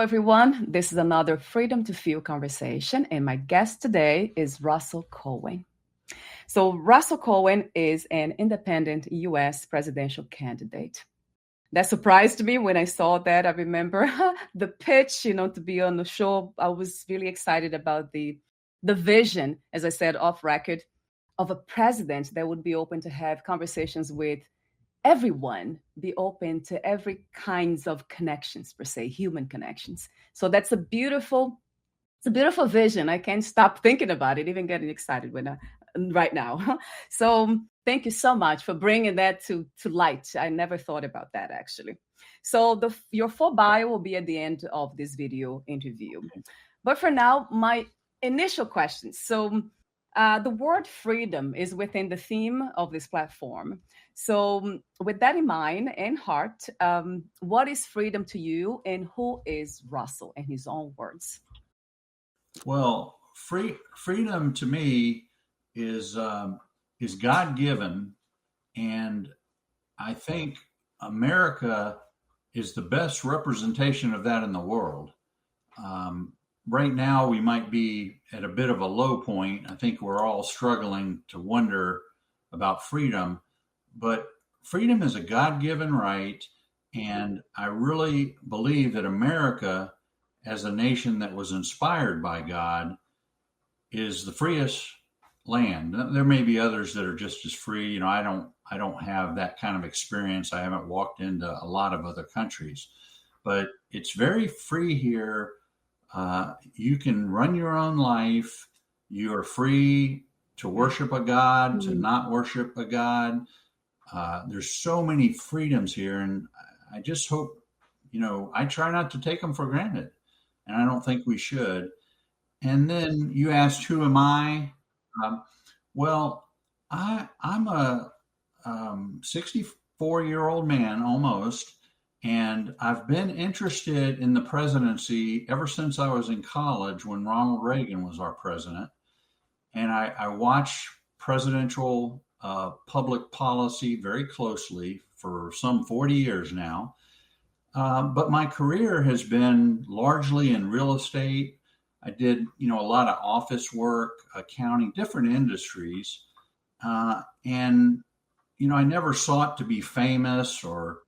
everyone. This is another Freedom to Feel conversation, and my guest today is Russell Cohen. So, Russell Cohen is an independent U.S. presidential candidate. That surprised me when I saw that. I remember the pitch, to be on the show. I was really excited about the vision, as I said off record, of a president that would be open to have conversations with everyone, be open to every kinds of connections, per se, human connections. So that's it's a beautiful vision. I can't stop thinking about it, even getting excited right now. So thank you so much for bringing that to light. I never thought about that, actually. So your full bio will be at the end of this video interview. But for now, my initial questions. So the word freedom is within the theme of this platform. So with that in mind and heart, what is freedom to you, and who is Russell in his own words? Well, freedom to me is God-given, and I think America is the best representation of that in the world. Right now, we might be at a bit of a low point. I think we're all struggling to wonder about freedom, but freedom is a God-given right, and I really believe that America, as a nation that was inspired by God, is the freest land. There may be others that are just as free. I don't have that kind of experience. I haven't walked into a lot of other countries, but it's very free here. You can run your own life. You are free to worship a God, to not worship a God. There's so many freedoms here, and I just hope, I try not to take them for granted, and I don't think we should. And then you asked, who am I? Well, I'm a 64-year-old man almost, and I've been interested in the presidency ever since I was in college when Ronald Reagan was our president. And I watch presidential public policy very closely for some 40 years now. But my career has been largely in real estate. I did, a lot of office work, accounting, different industries. And, I never sought to be famous or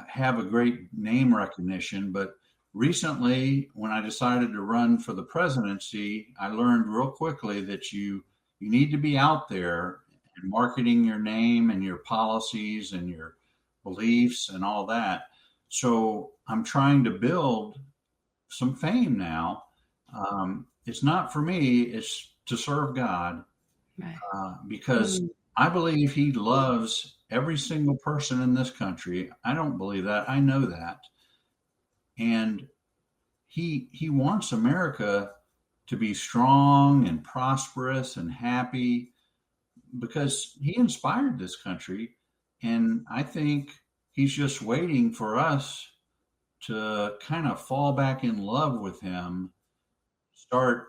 have a great name recognition. But recently, when I decided to run for the presidency, I learned real quickly that you need to be out there and marketing your name and your policies and your beliefs and all that. So I'm trying to build some fame now. It's not for me, it's to serve God, because I believe he loves every single person in this country. I don't believe that. I know that. And he wants America to be strong and prosperous and happy because he inspired this country. And I think he's just waiting for us to kind of fall back in love with him, start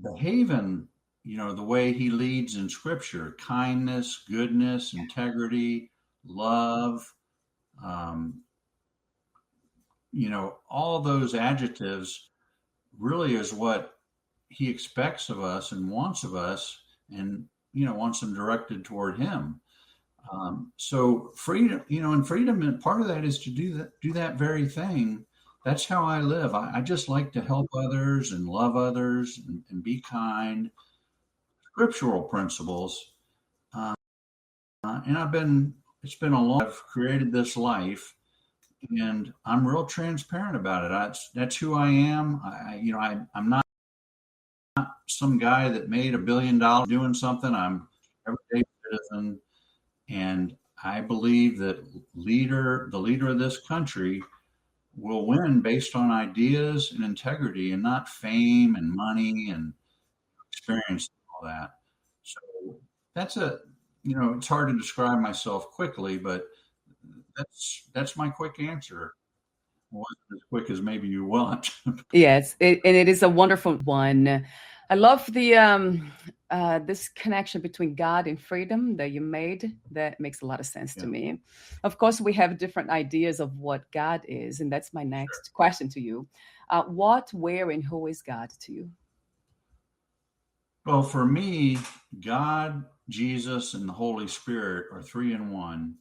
behaving, the way he leads in scripture: kindness, goodness, integrity, love, all those adjectives really is what he expects of us and wants of us, and, wants them directed toward him. So freedom, and freedom, and part of that is to do that very thing. That's how I live. I just like to help others and love others and be kind. Scriptural principles. And it's been a long, I've created this life, and I'm real transparent about it. That's who I am. I'm not some guy that made $1 billion doing something. I'm an everyday citizen. And I believe that the leader of this country will win based on ideas and integrity, and not fame and money and experience and all that. So that's it's hard to describe myself quickly, but that's my quick answer. It wasn't as quick as maybe you want. Yes, and it is a wonderful one. I love this connection between God and freedom that you made, that makes a lot of sense to Yeah. me. Of course, we have different ideas of what God is, and that's my next question to you. What, where, and who is God to you? Well, for me, God, Jesus, and the Holy Spirit are three in one.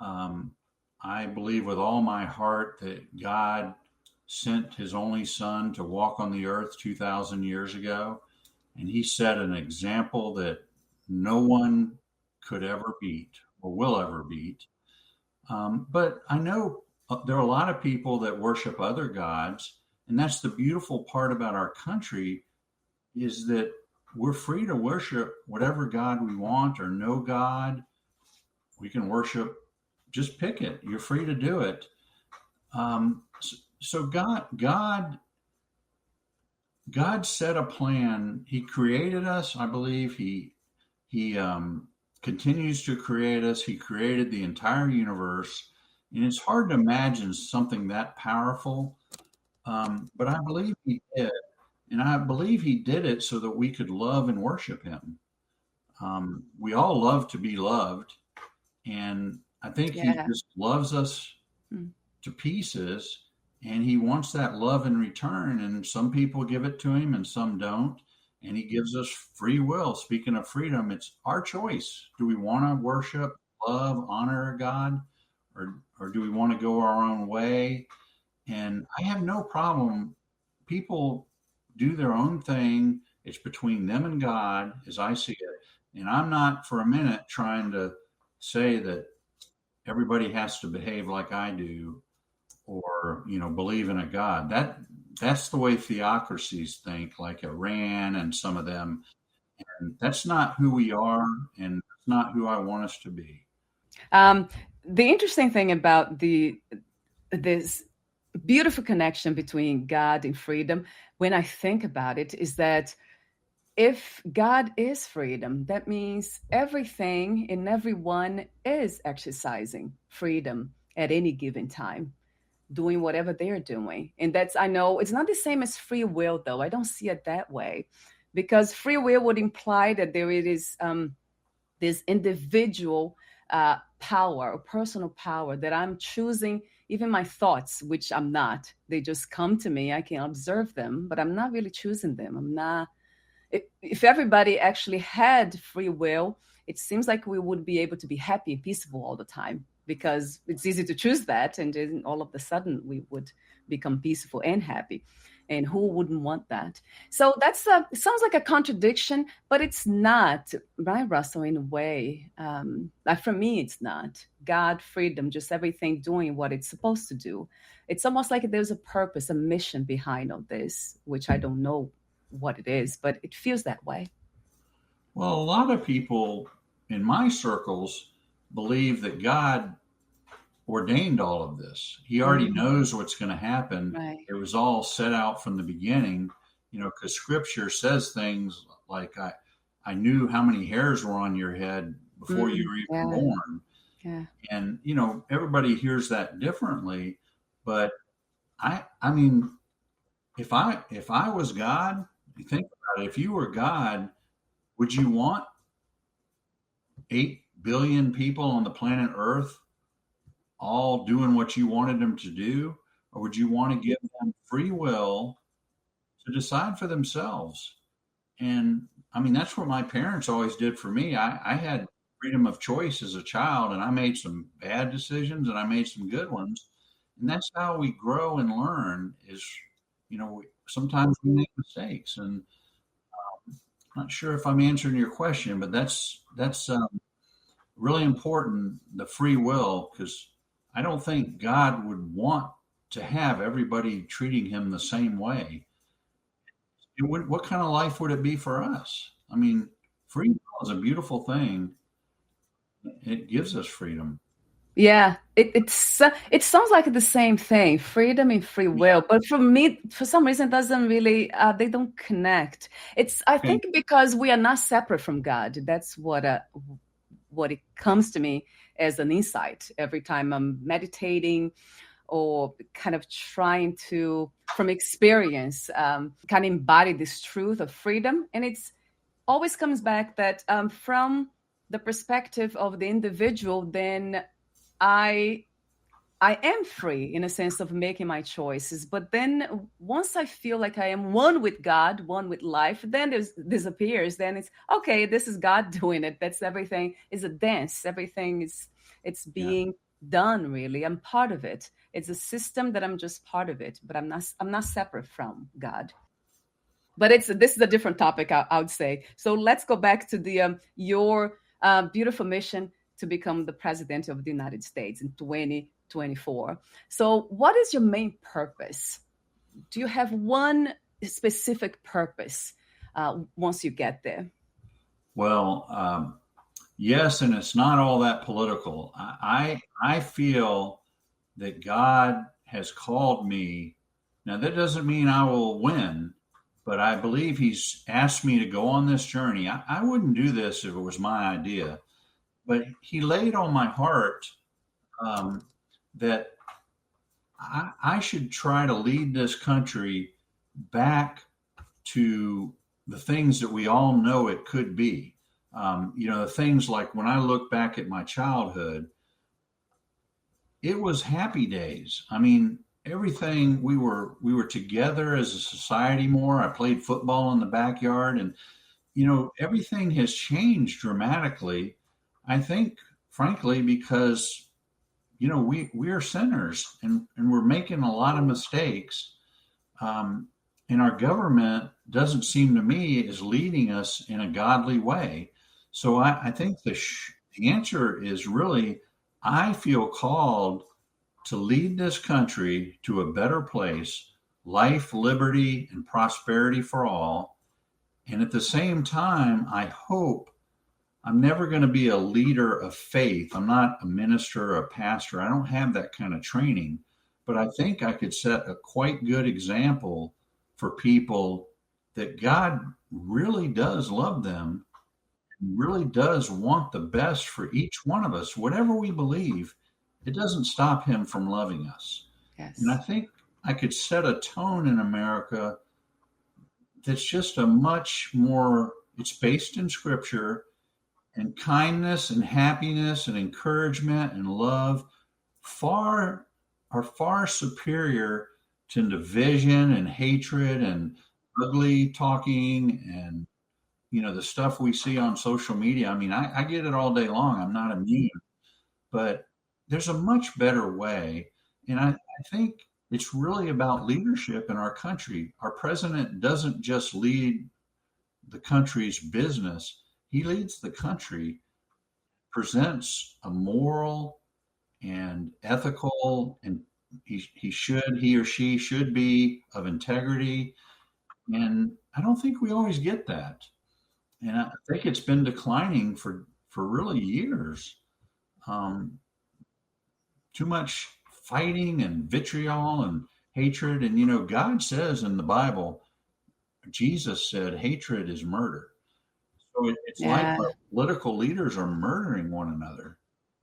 Um, I believe with all my heart that God sent his only son to walk on the earth 2,000 years ago. And he set an example that no one could ever beat or will ever beat. But I know there are a lot of people that worship other gods. And that's the beautiful part about our country is that we're free to worship whatever God we want or no God. We can worship, just pick it. You're free to do it. So God set a plan. He created us. I believe he continues to create us. He created the entire universe, and it's hard to imagine something that powerful. But I believe he did, and I believe he did it so that we could love and worship him. We all love to be loved, and I think he Yeah. just loves us Mm. to pieces, and he wants that love in return. And some people give it to him and some don't, and he gives us free will. Speaking of freedom, it's our choice. Do we want to worship, love, honor God, or do we want to go our own way? And I have no problem. People do their own thing. It's between them and God as I see it, and I'm not for a minute trying to say that everybody has to behave like I do or believe in a God. That's the way theocracies think, like Iran and some of them. And that's not who we are, and that's not who I want us to be. Um, the interesting thing about this beautiful connection between God and freedom, when I think about it, is that if God is freedom, that means everything and everyone is exercising freedom at any given time, doing whatever they're doing. And that's, I know it's not the same as free will, though. I don't see it that way, because free will would imply that there is this individual power or personal power that I'm choosing, even my thoughts, which I'm not. They just come to me. I can observe them, but I'm not really choosing them. I'm not. If everybody actually had free will, it seems like we would be able to be happy and peaceful all the time, because it's easy to choose that. And then all of a sudden we would become peaceful and happy. And who wouldn't want that? So it sounds like a contradiction, but it's not, right, Russell, in a way. Like for me, it's not. God, freedom, just everything doing what it's supposed to do. It's almost like there's a purpose, a mission behind all this, which I don't know what it is, but it feels that way. Well, a lot of people in my circles believe that God ordained all of this. He already Mhm. knows what's going to happen. Right. It was all set out from the beginning, because scripture says things like, I knew how many hairs were on your head before you were even Yeah. born. Yeah. And, everybody hears that differently. But I mean, if I was God, you think about it, if you were God, would you want 8 billion people on the planet Earth all doing what you wanted them to do? Or would you want to give them free will to decide for themselves? And I mean, that's what my parents always did for me. I had freedom of choice as a child, and I made some bad decisions and I made some good ones. And that's how we grow and learn is, sometimes we make mistakes. And I'm not sure if I'm answering your question, but that's really important, the free will, because I don't think God would want to have everybody treating him the same way. What kind of life would it be for us? I mean, free will is a beautiful thing. It gives us freedom. Yeah, it sounds like the same thing, freedom and free will. But for me, for some reason, it doesn't really. They don't connect. I Okay. think because we are not separate from God. That's what it comes to me as an insight every time I'm meditating or kind of trying to, from experience, kind of embody this truth of freedom. And always comes back that from the perspective of the individual, then I am free in a sense of making my choices. But then once I feel like I am one with God, one with life, then it disappears. Then it's okay, this is God doing it. That's everything is a dance. Everything is it's being done really. I'm part of it. It's a system that I'm just part of it, but I'm not separate from God. But this is a different topic, I would say. So let's go back to the your beautiful mission to become the president of the United States in 2024. So what is your main purpose? Do you have one specific purpose once you get there? Well, yes, and it's not all that political. I feel that God has called me. Now, that doesn't mean I will win, but I believe He's asked me to go on this journey. I wouldn't do this if it was my idea, but He laid on my heart that I should try to lead this country back to the things that we all know it could be. The things like when I look back at my childhood, it was happy days. I mean, everything we were together as a society more. I played football in the backyard, and everything has changed dramatically. I think, frankly, because we are sinners and we're making a lot of mistakes. And our government doesn't seem to me is leading us in a godly way. So I think the answer is really, I feel called to lead this country to a better place, life, liberty, and prosperity for all. And at the same time, I hope I'm never going to be a leader of faith. I'm not a minister or a pastor. I don't have that kind of training, but I think I could set a quite good example for people that God really does love them, really does want the best for each one of us. Whatever we believe, it doesn't stop Him from loving us. Yes. And I think I could set a tone in America that's just a much more, it's based in Scripture, and kindness and happiness and encouragement and love are far superior to division and hatred and ugly talking and the stuff we see on social media. I mean, I get it all day long. I'm not immune, but there's a much better way. And I think it's really about leadership in our country. Our president doesn't just lead the country's business. He leads the country, presents a moral and ethical, and he or she should be of integrity. And I don't think we always get that. And I think it's been declining for really years. Too much fighting and vitriol and hatred. And, God says in the Bible, Jesus said, hatred is murder. So it's like our political leaders are murdering one another,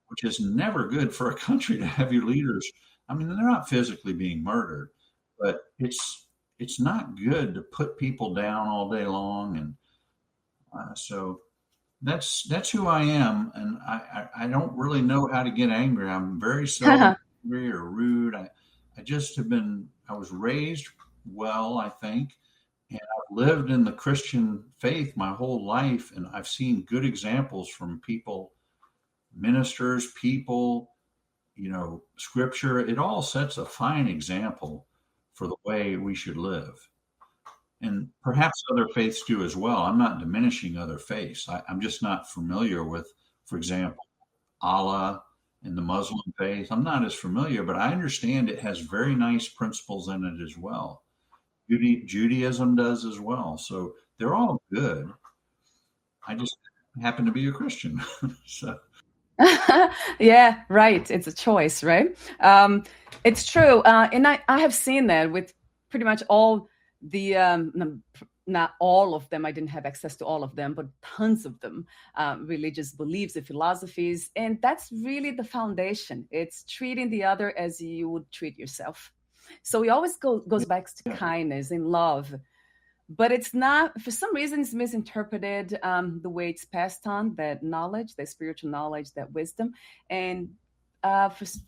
which is never good for a country to have your leaders. I mean, they're not physically being murdered, but it's not good to put people down all day long. And so that's who I am. And I don't really know how to get angry. I'm very seldom angry or rude. I just I was raised well, I think. And I've lived in the Christian faith my whole life, and I've seen good examples from people, ministers, people, Scripture. It all sets a fine example for the way we should live. And perhaps other faiths do as well. I'm not diminishing other faiths. I'm just not familiar with, for example, Allah and the Muslim faith. I'm not as familiar, but I understand it has very nice principles in it as well. Judaism does as well. So they're all good. I just happen to be a Christian. So. Yeah, right. It's a choice, right? It's true. And I have seen that with pretty much all the, not all of them. I didn't have access to all of them, but tons of them, religious beliefs and philosophies. And that's really the foundation. It's treating the other as you would treat yourself. So it always goes back to kindness and love. but it's not, for some reason, it's misinterpreted, the way it's passed on, that knowledge, that spiritual knowledge, that wisdom. And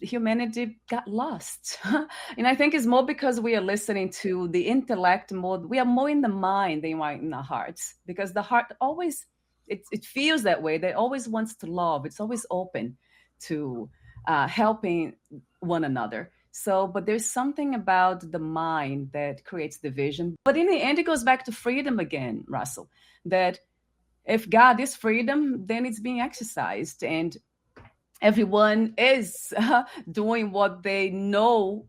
humanity got lost. And I think it's more because we are listening to the intellect more. We are more in the mind than we are in the hearts, because the heart always, it feels that way. That always wants to love. It's always open to helping one another. So, but there's something about the mind that creates division. But in the end, it goes back to freedom again, Russell. That if God is freedom, then it's being exercised, and everyone is doing what they know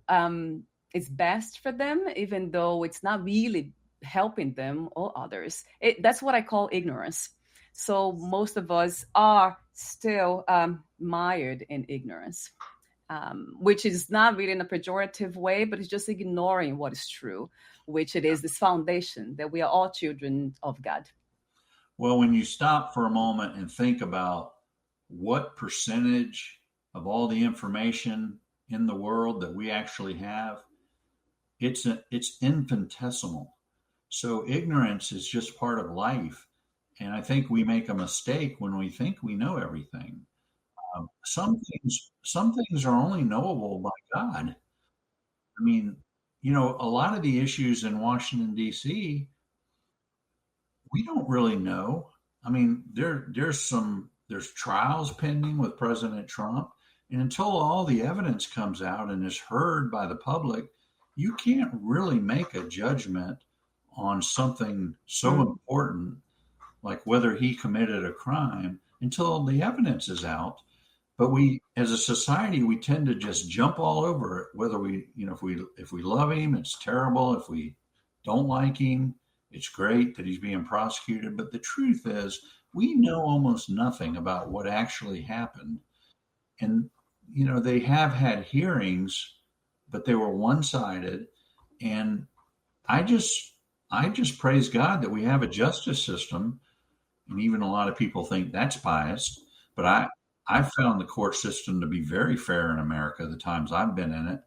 is best for them, even though it's not really helping them or others. That's what I call ignorance. So most of us are still mired in ignorance, which is not really in a pejorative way, but it's just ignoring what is true, which it is this foundation that we are all children of God. Well, when you stop for a moment and think about what percentage of all the information in the world that we actually have, it's infinitesimal. So ignorance is just part of life. And I think we make a mistake when we think we know everything. Some things are only knowable by God. I mean, a lot of the issues in Washington, D.C., we don't really know. I mean, there's trials pending with President Trump. And until all the evidence comes out and is heard by the public, you can't really make a judgment on something so important, like whether he committed a crime, until the evidence is out. But we, as a society, we tend to just jump all over it. Whether if we love him, it's terrible. If we don't like him, it's great that he's being prosecuted. But the truth is, we know almost nothing about what actually happened. And, they have had hearings, but they were one-sided. And I just praise God that we have a justice system. And even a lot of people think that's biased, but I found the court system to be very fair in America the times I've been in it.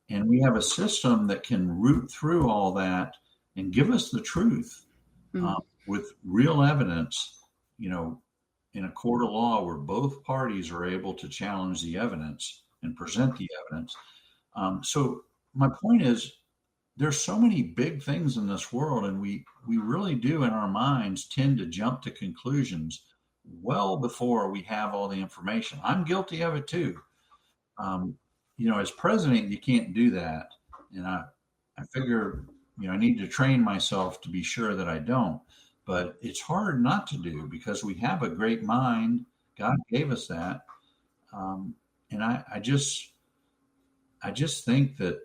And we have a system that can root through all that and give us the truth with real evidence, in a court of law where both parties are able to challenge the evidence and present the evidence. So my point is, there's so many big things in this world, and we really do in our minds tend to jump to conclusions well before we have all the information. I'm guilty of it too. As president, you can't do that. And I figure, I need to train myself to be sure that I don't. But it's hard not to do, because we have a great mind. God gave us that. And I just think that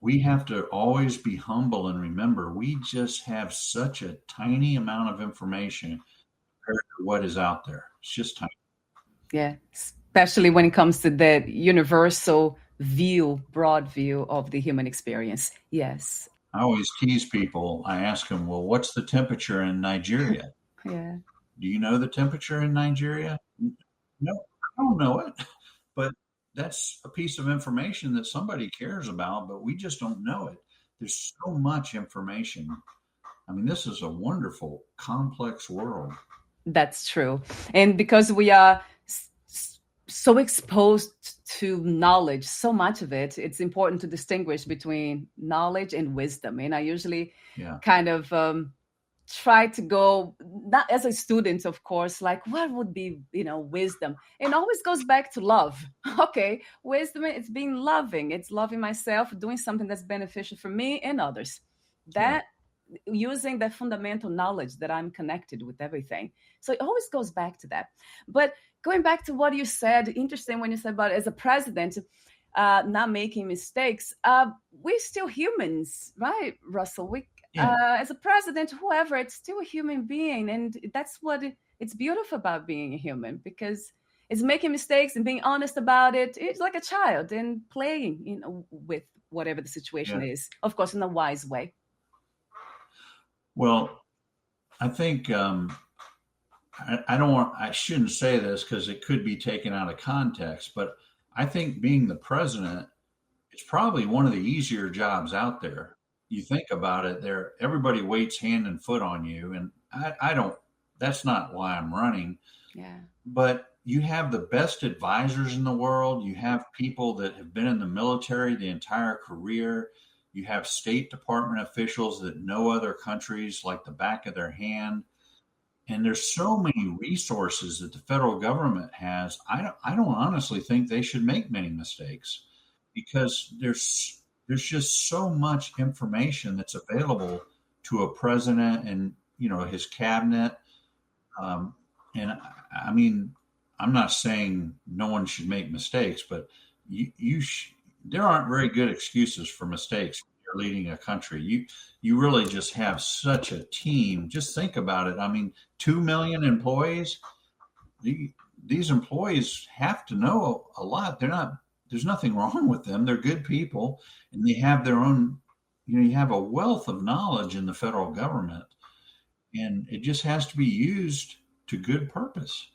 we have to always be humble and remember we just have such a tiny amount of information compared to what is out there. It's just tiny. Yeah, especially when it comes to that universal view, broad view of the human experience. Yes. I always tease people. I ask them, well, what's the temperature in Nigeria? Yeah. Do you know the temperature in Nigeria? No, I don't know it. But that's a piece of information that somebody cares about, but we just don't know it. There's so much information. I mean, this is a wonderful, complex world. That's true. And because we are so exposed to knowledge, so much of it, it's important to distinguish between knowledge and wisdom. And I usually kind of try to go, not as a student, of course, like what would be, wisdom? And always goes back to love. Okay, wisdom, it's being loving. It's loving myself, doing something that's beneficial for me and others. That using that fundamental knowledge that I'm connected with everything. So it always goes back to that. But going back to what you said, interesting when you said about as a president, not making mistakes. We're still humans, right, Russell? As a president, whoever, it's still a human being. And that's what it's beautiful about being a human, because it's making mistakes and being honest about it. It's like a child and playing, with whatever the situation is, of course, in a wise way. Well, I think I shouldn't say this because it could be taken out of context, but I think being the president is probably one of the easier jobs out there. you think about it, everybody waits hand and foot on you, and I don't. That's not why I'm running. Yeah. But you have the best advisors in the world. You have people that have been in the military the entire career. You have State Department officials that know other countries like the back of their hand. And there's so many resources that the federal government has. I don't honestly think they should make many mistakes, because there's just so much information that's available to a president and his cabinet. And I mean, I'm not saying no one should make mistakes, but there aren't very good excuses for mistakes when you're leading a country. You really just have such a team. Just think about it. I mean, 2 million employees. These employees have to know a lot. There's nothing wrong with them. They're good people, and they have their own. You have a wealth of knowledge in the federal government, and it just has to be used to good purpose.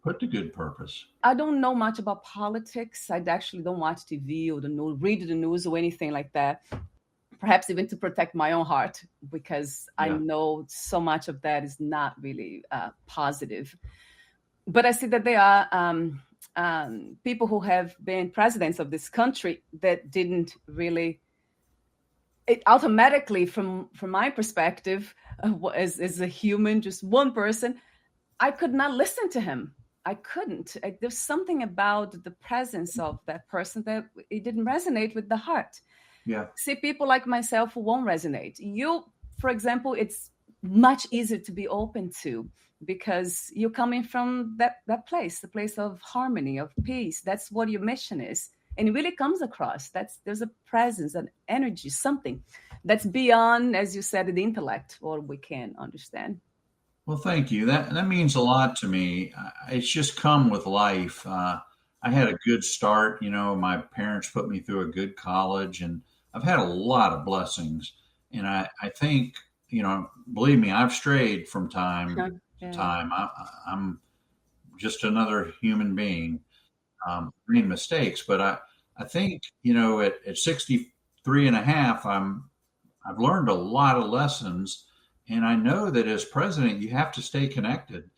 Put to good purpose. I don't know much about politics. I actually don't watch TV or the news, read the news or anything like that. Perhaps even to protect my own heart, because I know so much of that is not really positive. But I see that there are people who have been presidents of this country that didn't really. It automatically, from my perspective, as a human, just one person, I could not listen to him. I couldn't. There's something about the presence of that person that it didn't resonate with the heart. Yeah. See, people like myself who won't resonate. You, for example, it's much easier to be open to, because you're coming from that place, the place of harmony, of peace. That's what your mission is. And it really comes across. There's a presence, an energy, something that's beyond, as you said, the intellect, or we can understand. Well, thank you. That means a lot to me. It's just come with life. I had a good start. My parents put me through a good college, and I've had a lot of blessings. And I think, believe me, I've strayed from time to time. I'm just another human being, made mistakes. But I think, at 63 and a half, I've learned a lot of lessons. And I know that as president, you have to stay connected.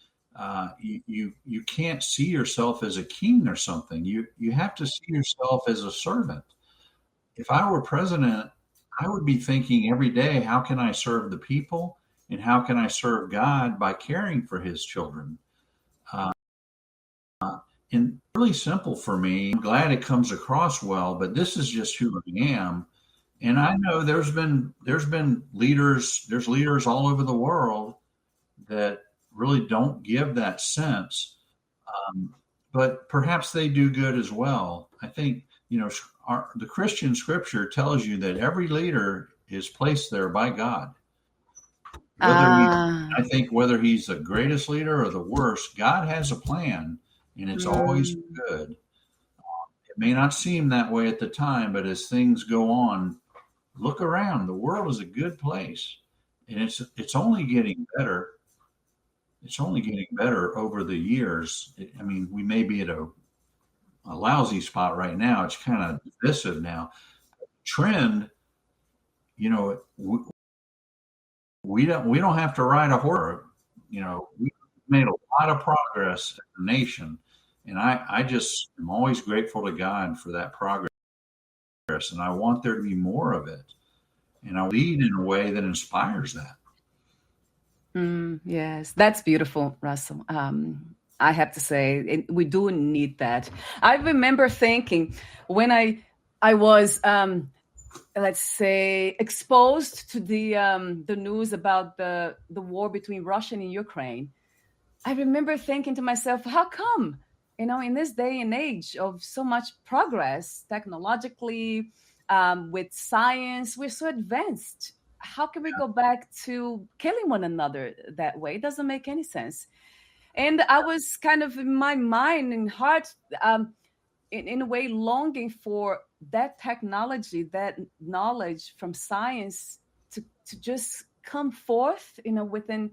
You can't see yourself as a king or something. You have to see yourself as a servant. If I were president, I would be thinking every day, how can I serve the people, and how can I serve God by caring for His children? And really simple for me. I'm glad it comes across well, but this is just who I am. And I know there's been leaders, there's leaders all over the world that really don't give that sense. But perhaps they do good as well. I think, the Christian scripture tells you that every leader is placed there by God. I think whether he's the greatest leader or the worst, God has a plan, and it's always good. It may not seem that way at the time, but as things go on, look around. The world is a good place, and it's only getting better. It's only getting better over the years. I mean, we may be at a lousy spot right now. It's kind of divisive now. Trend, we don't have to ride a horse. We've made a lot of progress as a nation, and I just am always grateful to God for that progress. And I want there to be more of it. And I lead in a way that inspires that. Yes, that's beautiful, Russell. I have to say, we do need that. I remember thinking when I was, let's say, exposed to the news about the war between Russia and Ukraine, I remember thinking to myself, how come? In this day and age of so much progress technologically, with science, we're so advanced. How can we go back to killing one another that way? It doesn't make any sense. And I was kind of in my mind and heart, in a way, longing for that technology, that knowledge from science to just come forth, within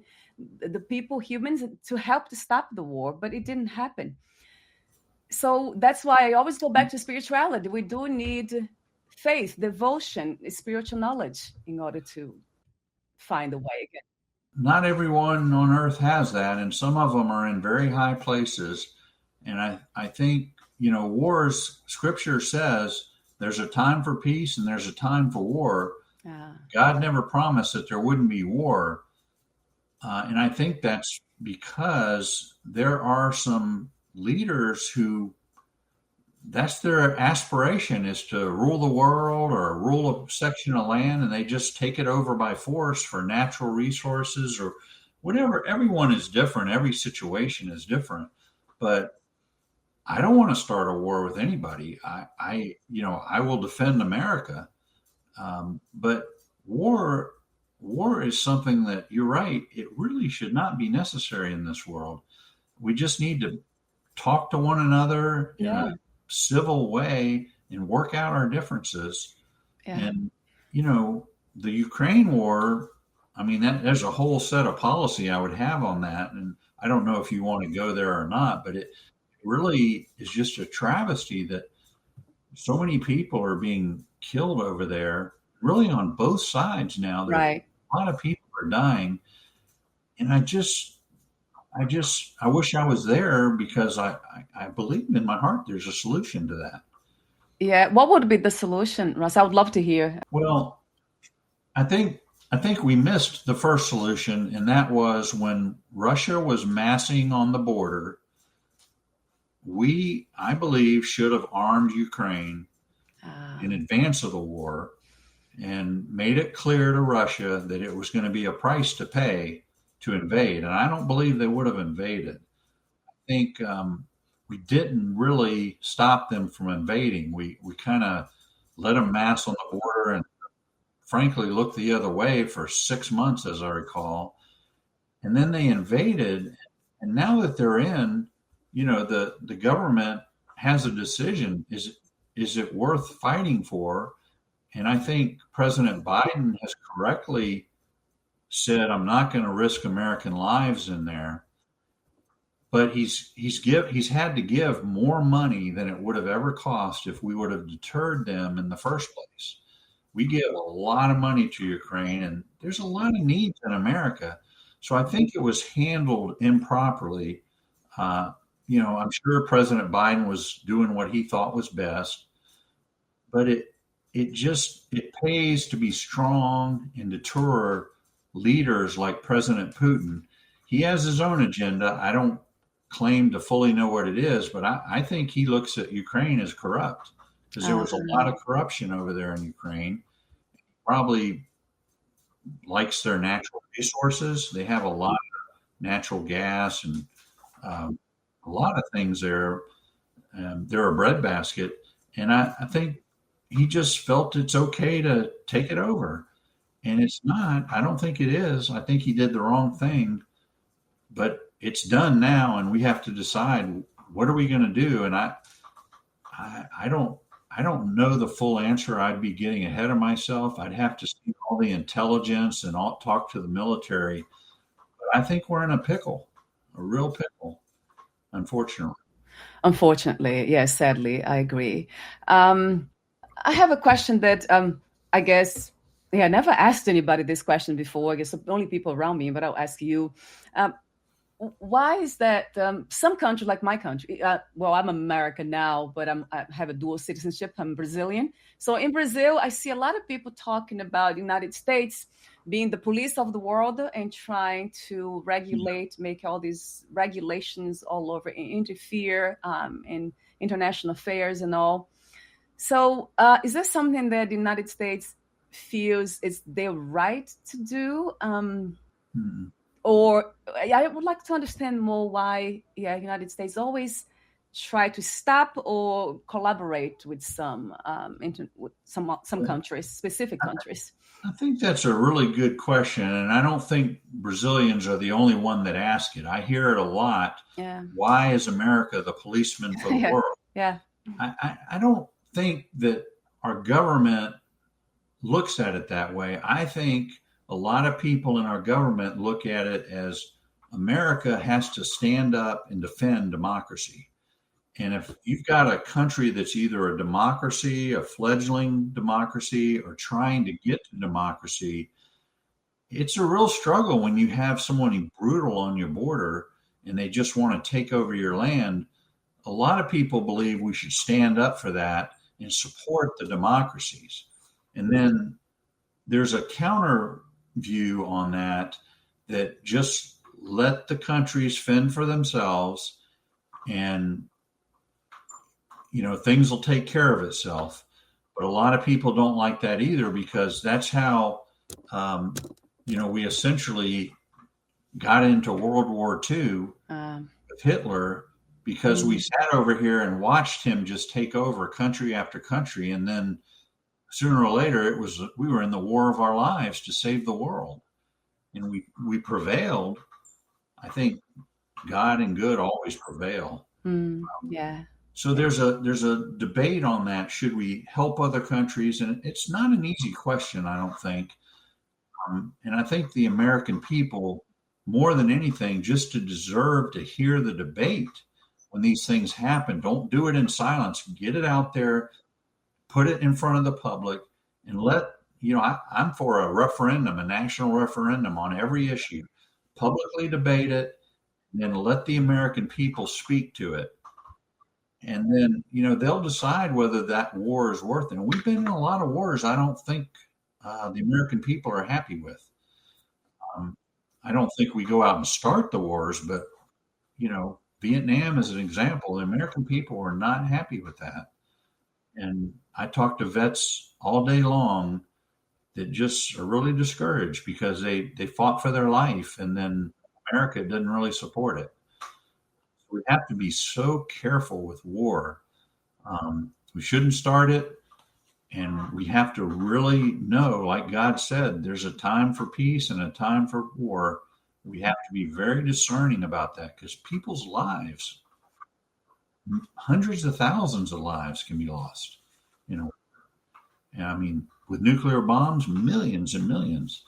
the people, humans, to help to stop the war. But it didn't happen. So that's why I always go back to spirituality. We do need faith, devotion, spiritual knowledge in order to find a way again. Not everyone on earth has that, and some of them are in very high places. And I think, wars, scripture says there's a time for peace and there's a time for war. God never promised that there wouldn't be war. And I think that's because there are some leaders who that's their aspiration, is to rule the world or rule a section of land, and they just take it over by force for natural resources or whatever. Everyone is different. Every situation is different. But I don't want to start a war with anybody. I will defend America. But war is something that, you're right, it really should not be necessary in this world. We just need to talk to one another in a civil way and work out our differences. And, the Ukraine war, there's a whole set of policy I would have on that. And I don't know if you want to go there or not, but it really is just a travesty that so many people are being killed over there, really on both sides now. Right. A lot of people are dying. And I wish I was there, because I believe in my heart there's a solution to that. Yeah. What would be the solution, Russ? I would love to hear. Well, I think we missed the first solution, and that was when Russia was massing on the border. I believe, should have armed Ukraine in advance of the war and made it clear to Russia that it was going to be a price to pay to invade. And I don't believe they would have invaded. I think we didn't really stop them from invading. We kind of let them mass on the border and frankly looked the other way for 6 months, as I recall. And then they invaded. And now that they're in, the government has a decision. Is it worth fighting for? And I think President Biden has correctly said, I'm not going to risk American lives in there. But he's had to give more money than it would have ever cost if we would have deterred them in the first place. We give a lot of money to Ukraine, and there's a lot of needs in America. So I think it was handled improperly. I'm sure President Biden was doing what he thought was best, but it pays to be strong and deter leaders like President Putin. He has his own agenda. I don't claim to fully know what it is, but I think he looks at Ukraine as corrupt, because there was a lot of corruption over there in Ukraine. He probably likes their natural resources. They have a lot of natural gas and a lot of things there. They're a breadbasket. And I think he just felt it's okay to take it over. And it's not. I don't think it is. I think he did the wrong thing. But it's done now, and we have to decide, what are we going to do? And I don't know the full answer. I'd be getting ahead of myself. I'd have to see all the intelligence and talk to the military. But I think we're in a pickle, a real pickle, unfortunately. Unfortunately, yes, sadly, I agree. I have a question that I guess, I never asked anybody this question before. I guess only people around me, but I'll ask you. Why is that some countries, like my country, I'm American now, but I have a dual citizenship. I'm Brazilian. So in Brazil, I see a lot of people talking about the United States being the police of the world and trying to regulate, make all these regulations all over, and interfere in international affairs and all. So is that something that the United States feels is their right to do? Or I would like to understand more why the United States always try to stop or collaborate with some countries, specific countries. I think that's a really good question, and I don't think Brazilians are the only one that ask it. I hear it a lot. Yeah. Why is America the policeman for the world? Yeah. I don't think that our government looks at it that way. I think a lot of people in our government look at it as America has to stand up and defend democracy. And if you've got a country that's either a democracy, a fledgling democracy, or trying to get to democracy, it's a real struggle when you have someone brutal on your border and they just want to take over your land. A lot of people believe we should stand up for that and support the democracies. And then there's a counter view on that just let the countries fend for themselves, and things will take care of itself. But a lot of people don't like that either, because that's how we essentially got into World War II with Hitler, because we sat over here and watched him just take over country after country, and then sooner or later we were in the war of our lives to save the world, and we prevailed. I think God and good always prevail. Yeah. So there's a debate on that. Should we help other countries? And it's not an easy question, I don't think. And I think the American people, more than anything, just to deserve to hear the debate when these things happen. Don't do it in silence. Get it out there, put it in front of the public, and I'm for a referendum, a national referendum on every issue. Publicly debate it, and then let the American people speak to it. And then, they'll decide whether that war is worth it. And we've been in a lot of wars I don't think the American people are happy with. I don't think we go out and start the wars, but, Vietnam is an example. The American people were not happy with that. And I talk to vets all day long that just are really discouraged because they fought for their life, and then America didn't really support it. We have to be so careful with war. We shouldn't start it. And we have to really know, like God said, there's a time for peace and a time for war. We have to be very discerning about that, because people's lives, hundreds of thousands of lives can be lost. And I mean, with nuclear bombs, millions and millions.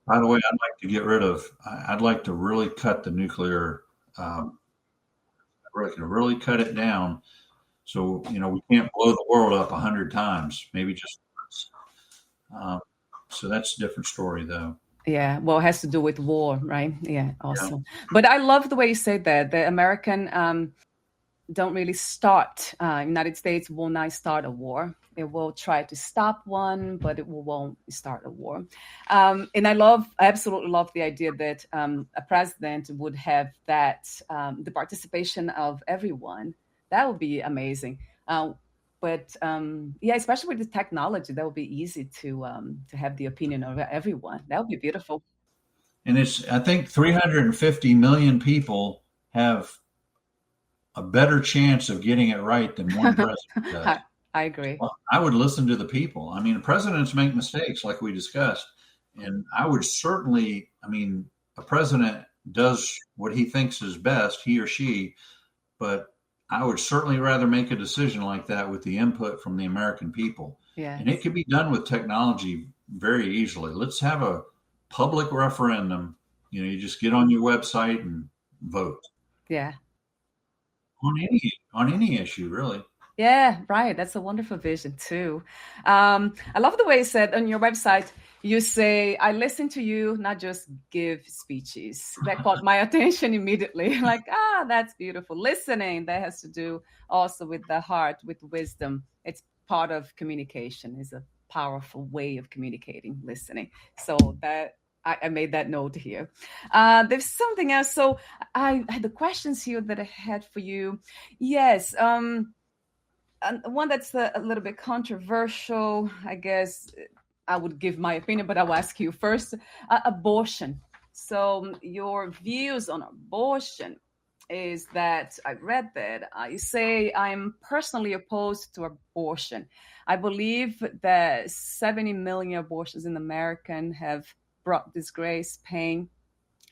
By the way, I'd like to really cut the nuclear, really cut it down. So, we can't blow the world up 100 times, maybe just once. So that's a different story, though. Yeah, well, it has to do with war, right? Yeah, awesome. Yeah. But I love the way you said that. The American don't really start, United States will not start a war. It will try to stop one, but it won't start a war. And I absolutely love the idea that a president would have that, the participation of everyone. That would be amazing. But especially with the technology, that would be easy to have the opinion of everyone. That would be beautiful. And I think 350 million people have a better chance of getting it right than one president does. I agree. Well, I would listen to the people. I mean, presidents make mistakes, like we discussed. And I would certainly, a president does what he thinks is best, he or she, but I would certainly rather make a decision like that with the input from the American people. Yeah. And it can be done with technology very easily. Let's have a public referendum. You just get on your website and vote. Yeah. On any issue, really. Yeah, right. That's a wonderful vision too. I love the way you said on your website, you say, I listen to you, not just give speeches. That caught my attention immediately. Like, that's beautiful. Listening, that has to do also with the heart, with wisdom. It's part of communication, is a powerful way of communicating, listening. So that I made that note here. There's something else. So I had the questions here that I had for you. Yes. One that's a little bit controversial, I guess. I would give my opinion, but I'll ask you first. Abortion. So your views on abortion is that I read that you say I'm personally opposed to abortion. I believe that 70 million abortions in America have brought disgrace, pain,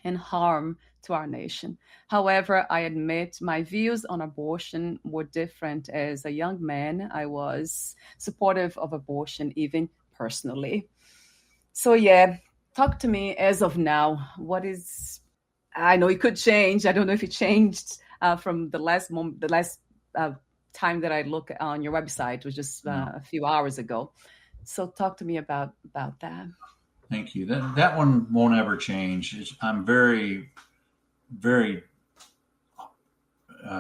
and harm to our nation. However, I admit my views on abortion were different. As a young man, I was supportive of abortion, even personally. So talk to me as of now. I know it could change. I don't know if it changed from the last moment, the last time that I looked on your website was just a few hours ago. So talk to me about that. Thank you. That one won't ever change. I'm very, very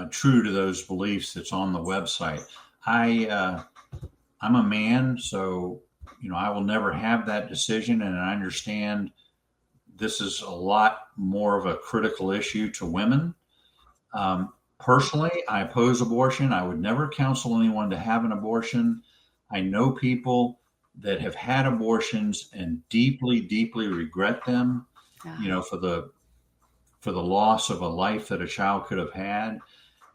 true to those beliefs that's on the website. I'm a man, so I will never have that decision, and I understand this is a lot more of a critical issue to women. Personally, I oppose abortion. I would never counsel anyone to have an abortion. I know people that have had abortions and deeply, deeply regret them, for the loss of a life that a child could have had.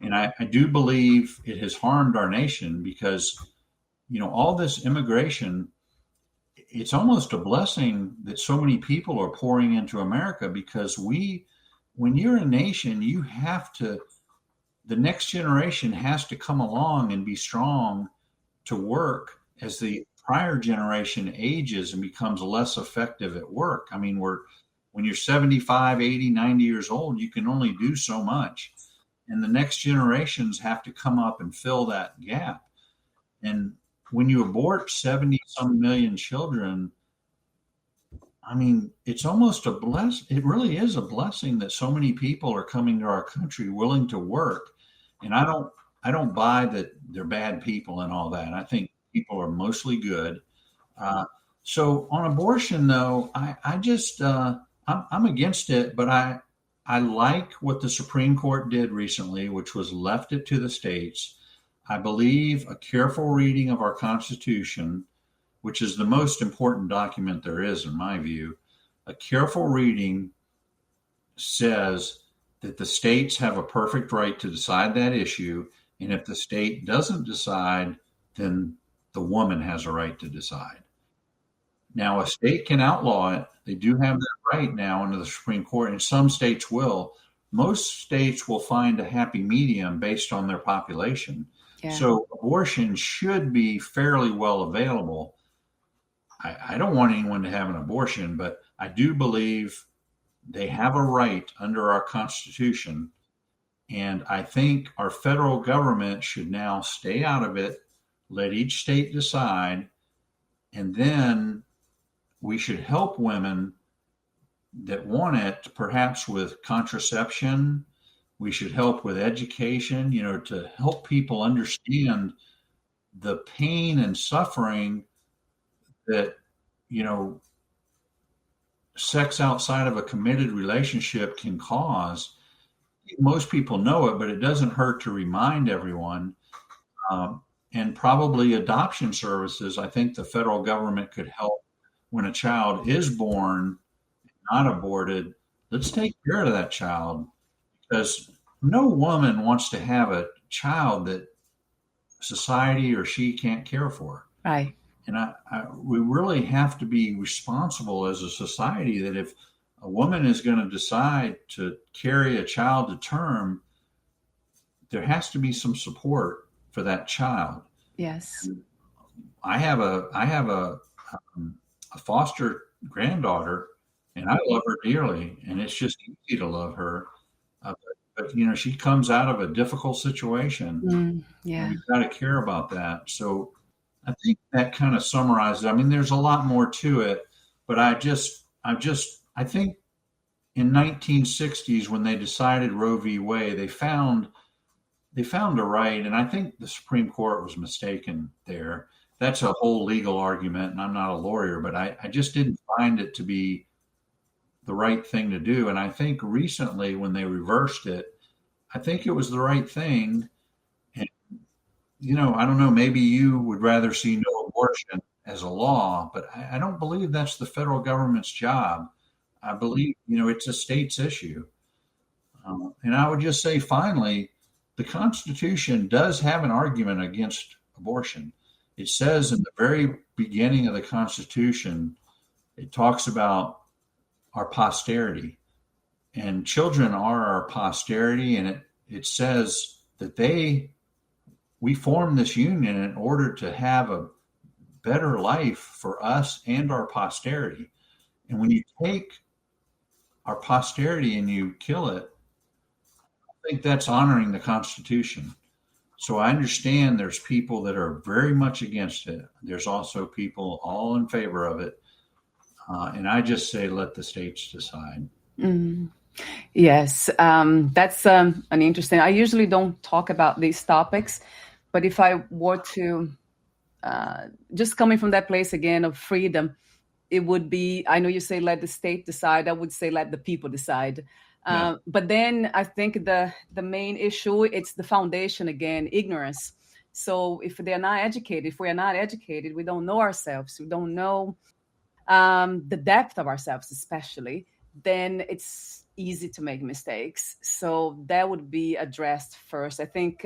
And I do believe it has harmed our nation because, all this immigration, it's almost a blessing that so many people are pouring into America because when you're a nation, the next generation has to come along and be strong to work as the prior generation ages and becomes less effective at work. I mean, when you're 75, 80, 90 years old, you can only do so much. And the next generations have to come up and fill that gap. And when you abort 70 some million children, I mean, it's almost a blessing. It really is a blessing that so many people are coming to our country willing to work. And I don't buy that they're bad people and all that. I think people are mostly good. So on abortion, though, I'm against it, but I like what the Supreme Court did recently, which was left it to the states. I believe a careful reading of our Constitution, which is the most important document there is, in my view, a careful reading says that the states have a perfect right to decide that issue. And if the state doesn't decide, then the woman has a right to decide. Now, a state can outlaw it. They do have that right now under the Supreme Court, and some states will. Most states will find a happy medium based on their population. Yeah. So abortion should be fairly well available. I don't want anyone to have an abortion, but I do believe they have a right under our Constitution. And I think our federal government should now stay out of it, let each state decide, and then we should help women that want it, perhaps with contraception. We should help with education, to help people understand the pain and suffering that, sex outside of a committed relationship can cause. Most people know it, but it doesn't hurt to remind everyone. And probably adoption services. I think the federal government could help when a child is born, not aborted. Let's take care of that child, because no woman wants to have a child that society or she can't care for. Right. And we really have to be responsible as a society that if a woman is going to decide to carry a child to term, there has to be some support for that child. Yes. I have a foster granddaughter, and I love her dearly, and it's just easy to love her. But she comes out of a difficult situation. Yeah. We've got to care about that. So I think that kind of summarizes. I mean, there's a lot more to it, but I think in 1960s when they decided Roe v. Wade, they found a right, and I think the Supreme Court was mistaken there. That's a whole legal argument, and I'm not a lawyer, but I just didn't find it to be the right thing to do. And I think recently when they reversed it, I think it was the right thing. And, I don't know, maybe you would rather see no abortion as a law, but I don't believe that's the federal government's job. I believe, it's a state's issue. And I would just say, finally, the Constitution does have an argument against abortion. It says in the very beginning of the Constitution, it talks about our posterity, and children are our posterity. And it says that we form this union in order to have a better life for us and our posterity. And when you take our posterity and you kill it, I think that's honoring the Constitution. So I understand there's people that are very much against it. There's also people all in favor of it. And I just say, let the states decide. Mm. Yes, that's an interesting. I usually don't talk about these topics, but if I were to, just coming from that place again of freedom, it would be. I know you say let the state decide. I would say let the people decide. Yeah. But then I think the main issue, it's the foundation again, ignorance. So if they're not educated, if we are not educated, we don't know ourselves. We don't know the depth of ourselves, especially, then it's easy to make mistakes. So that would be addressed first. I think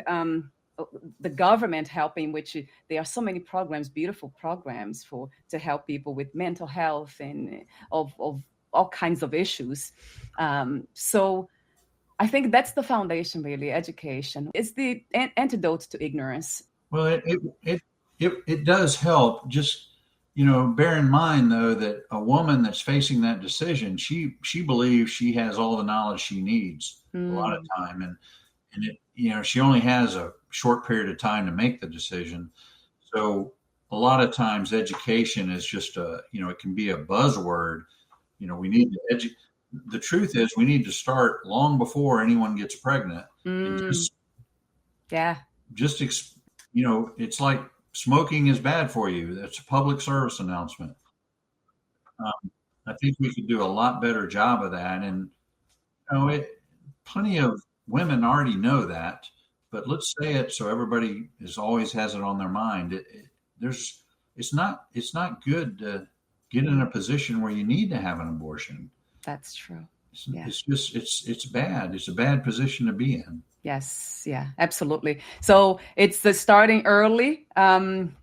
the government helping, which there are so many programs, beautiful programs to help people with mental health and of all kinds of issues. So I think that's the foundation, really, education. It's the antidote to ignorance. Well, it does help. Just, bear in mind though that a woman that's facing that decision, she believes she has all the knowledge she needs a lot of time, and she only has a short period of time to make the decision. So a lot of times education is just it can be a buzzword. We need to educate. The truth is we need to start long before anyone gets pregnant. And it's like smoking is bad for you. That's a public service announcement. I think we could do a lot better job of that. And, plenty of women already know that, but let's say it so everybody always has it on their mind. It's not good to get in a position where you need to have an abortion. That's true. It's bad. It's a bad position to be in. Yes. Yeah, absolutely. So it's the starting early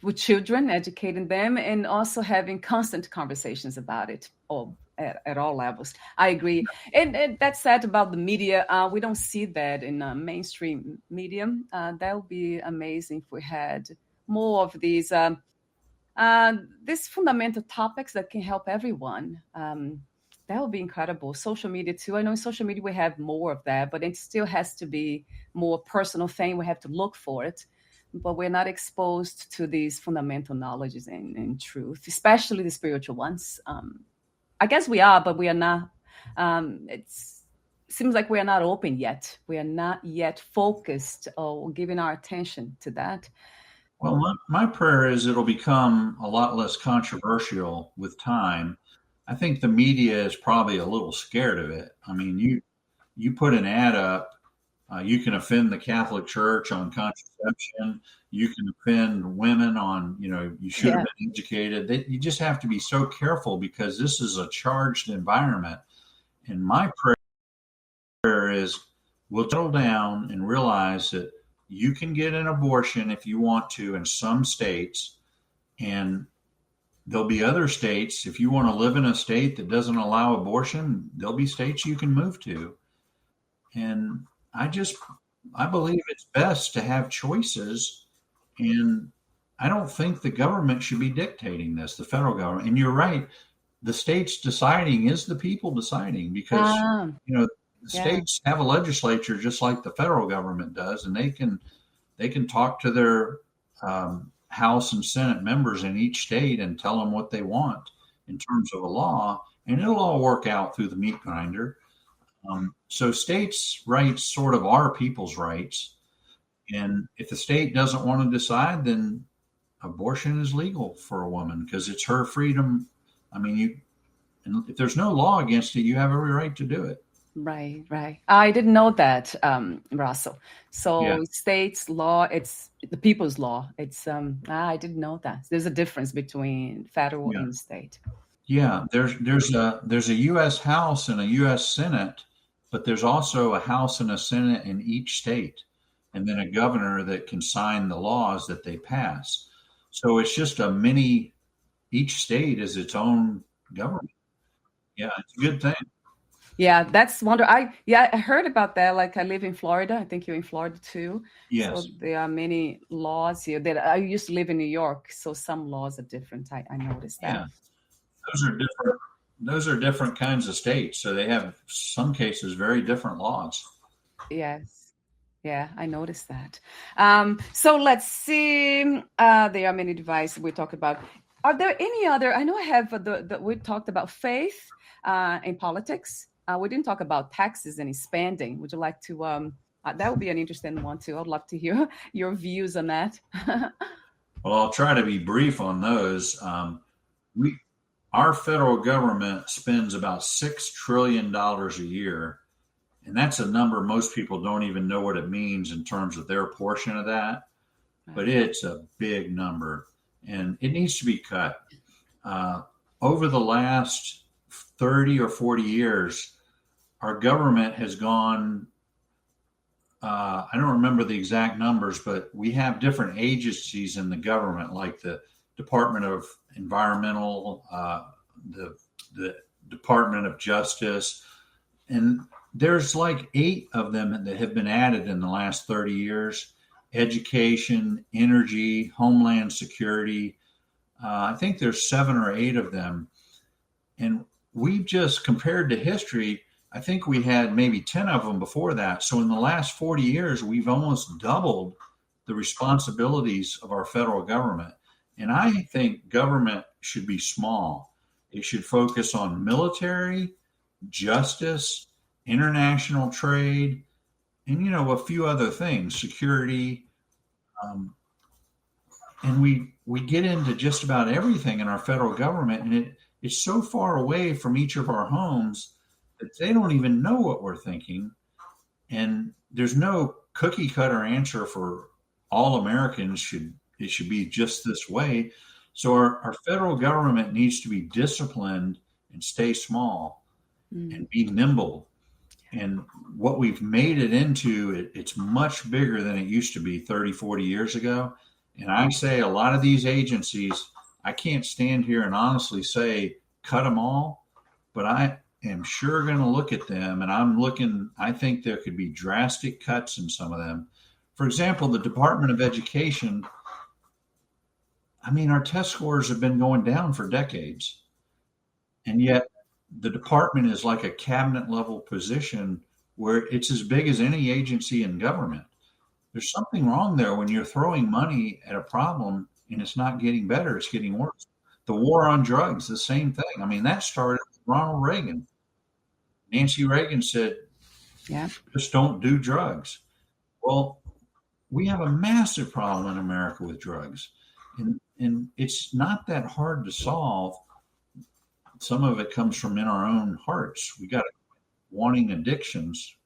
with children, educating them, and also having constant conversations about it at all levels. I agree. And that's sad about the media. We don't see that in mainstream medium. That would be amazing if we had more of these fundamental topics that can help everyone. That would be incredible. Social media too. I know in social media we have more of that, but it still has to be more personal thing. We have to look for it, but we're not exposed to these fundamental knowledges and truth, especially the spiritual ones. I guess we are, but we are not. It seems like we are not open yet. We are not yet focused or giving our attention to that. Well, my prayer is it'll become a lot less controversial with time. I think the media is probably a little scared of it. I mean, you put an ad up, you can offend the Catholic Church on contraception. You can offend women on, you should have been educated. You just have to be so careful because this is a charged environment. And my prayer is we'll settle down and realize that you can get an abortion if you want to in some states, and there'll be other states. If you want to live in a state that doesn't allow abortion, there'll be states you can move to. And I believe it's best to have choices. And I don't think the government should be dictating this, the federal government. And you're right. The states deciding is the people deciding because, the states have a legislature just like the federal government does. And they can talk to their, House and Senate members in each state and tell them what they want in terms of a law, and it'll all work out through the meat grinder. So states' rights sort of are people's rights. And if the state doesn't want to decide, then abortion is legal for a woman because it's her freedom. I mean, and if there's no law against it, you have every right to do it. Right. I didn't know that, Russell. So states law, it's the people's law. It's I didn't know that. There's a difference between federal and state. Yeah, there's a U.S. House and a U.S. Senate, but there's also a House and a Senate in each state, and then a governor that can sign the laws that they pass. So it's just each state is its own government. Yeah, it's a good thing. Yeah, that's wonderful. I heard about that. Like I live in Florida. I think you're in Florida too. Yes. So there are many laws here that I used to live in New York. So some laws are different. I noticed that. Yeah. Those are different kinds of states. So they have some cases very different laws. Yes. Yeah, I noticed that. So let's see. There are many devices we talk about. Are there any other? I know I have we talked about faith in politics. We didn't talk about taxes and spending. Would you like to? That would be an interesting one too. I'd love to hear your views on that. Well, I'll try to be brief on those. We, our federal government spends about $6 trillion a year, and that's a number most people don't even know what it means in terms of their portion of that. But it's a big number, and it needs to be cut. Over the last 30 or 40 years, our government has gone, I don't remember the exact numbers, but we have different agencies in the government, like the Department of Environmental, the Department of Justice, and there's like 8 of them that have been added in the last 30 years. Education, energy, homeland security. I think there's 7 or 8 of them. And we've just compared to history, I think we had maybe 10 of them before that. So in the last 40 years, we've almost doubled the responsibilities of our federal government. And I think government should be small. It should focus on military, justice, international trade, and, a few other things, security. And we get into just about everything in our federal government, and it's so far away from each of our homes that they don't even know what we're thinking. And there's no cookie cutter answer for all Americans. It should be just this way. So our federal government needs to be disciplined and stay small and be nimble. And what we've made it into, it's much bigger than it used to be 30, 40 years ago. And I say a lot of these agencies, I can't stand here and honestly say cut them all, but I am sure going to look at them, and I think there could be drastic cuts in some of them. For example, the Department of Education, our test scores have been going down for decades, and yet the department is like a cabinet level position where it's as big as any agency in government. There's something wrong there when you're throwing money at a problem and it's not getting better, it's getting worse. The war on drugs, the same thing. That started with Ronald Reagan. Nancy Reagan said, just don't do drugs. Well, we have a massive problem in America with drugs. And it's not that hard to solve. Some of it comes from in our own hearts. We got wanting addictions,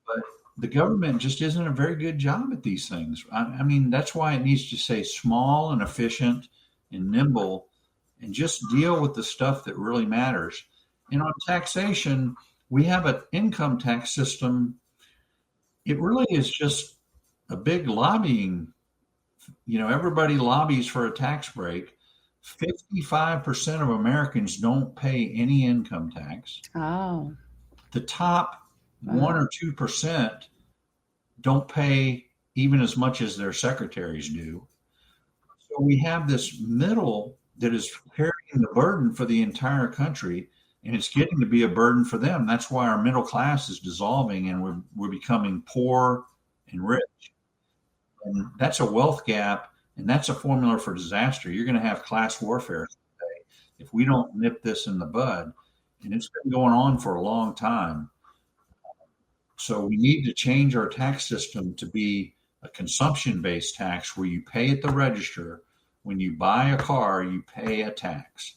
but the government just isn't a very good job at these things. That's why it needs to stay small and efficient and nimble and just deal with the stuff that really matters. And on taxation, we have an income tax system. It really is just a big lobbying. Everybody lobbies for a tax break. 55% of Americans don't pay any income tax. Oh. The top 1 or 2% don't pay even as much as their secretaries do. So we have this middle that is carrying the burden for the entire country, and it's getting to be a burden for them. That's why our middle class is dissolving, and we're becoming poor and rich. And that's a wealth gap, and that's a formula for disaster. You're going to have class warfare today if we don't nip this in the bud. And it's been going on for a long time. So we need to change our tax system to be a consumption-based tax where you pay at the register. When you buy a car, you pay a tax.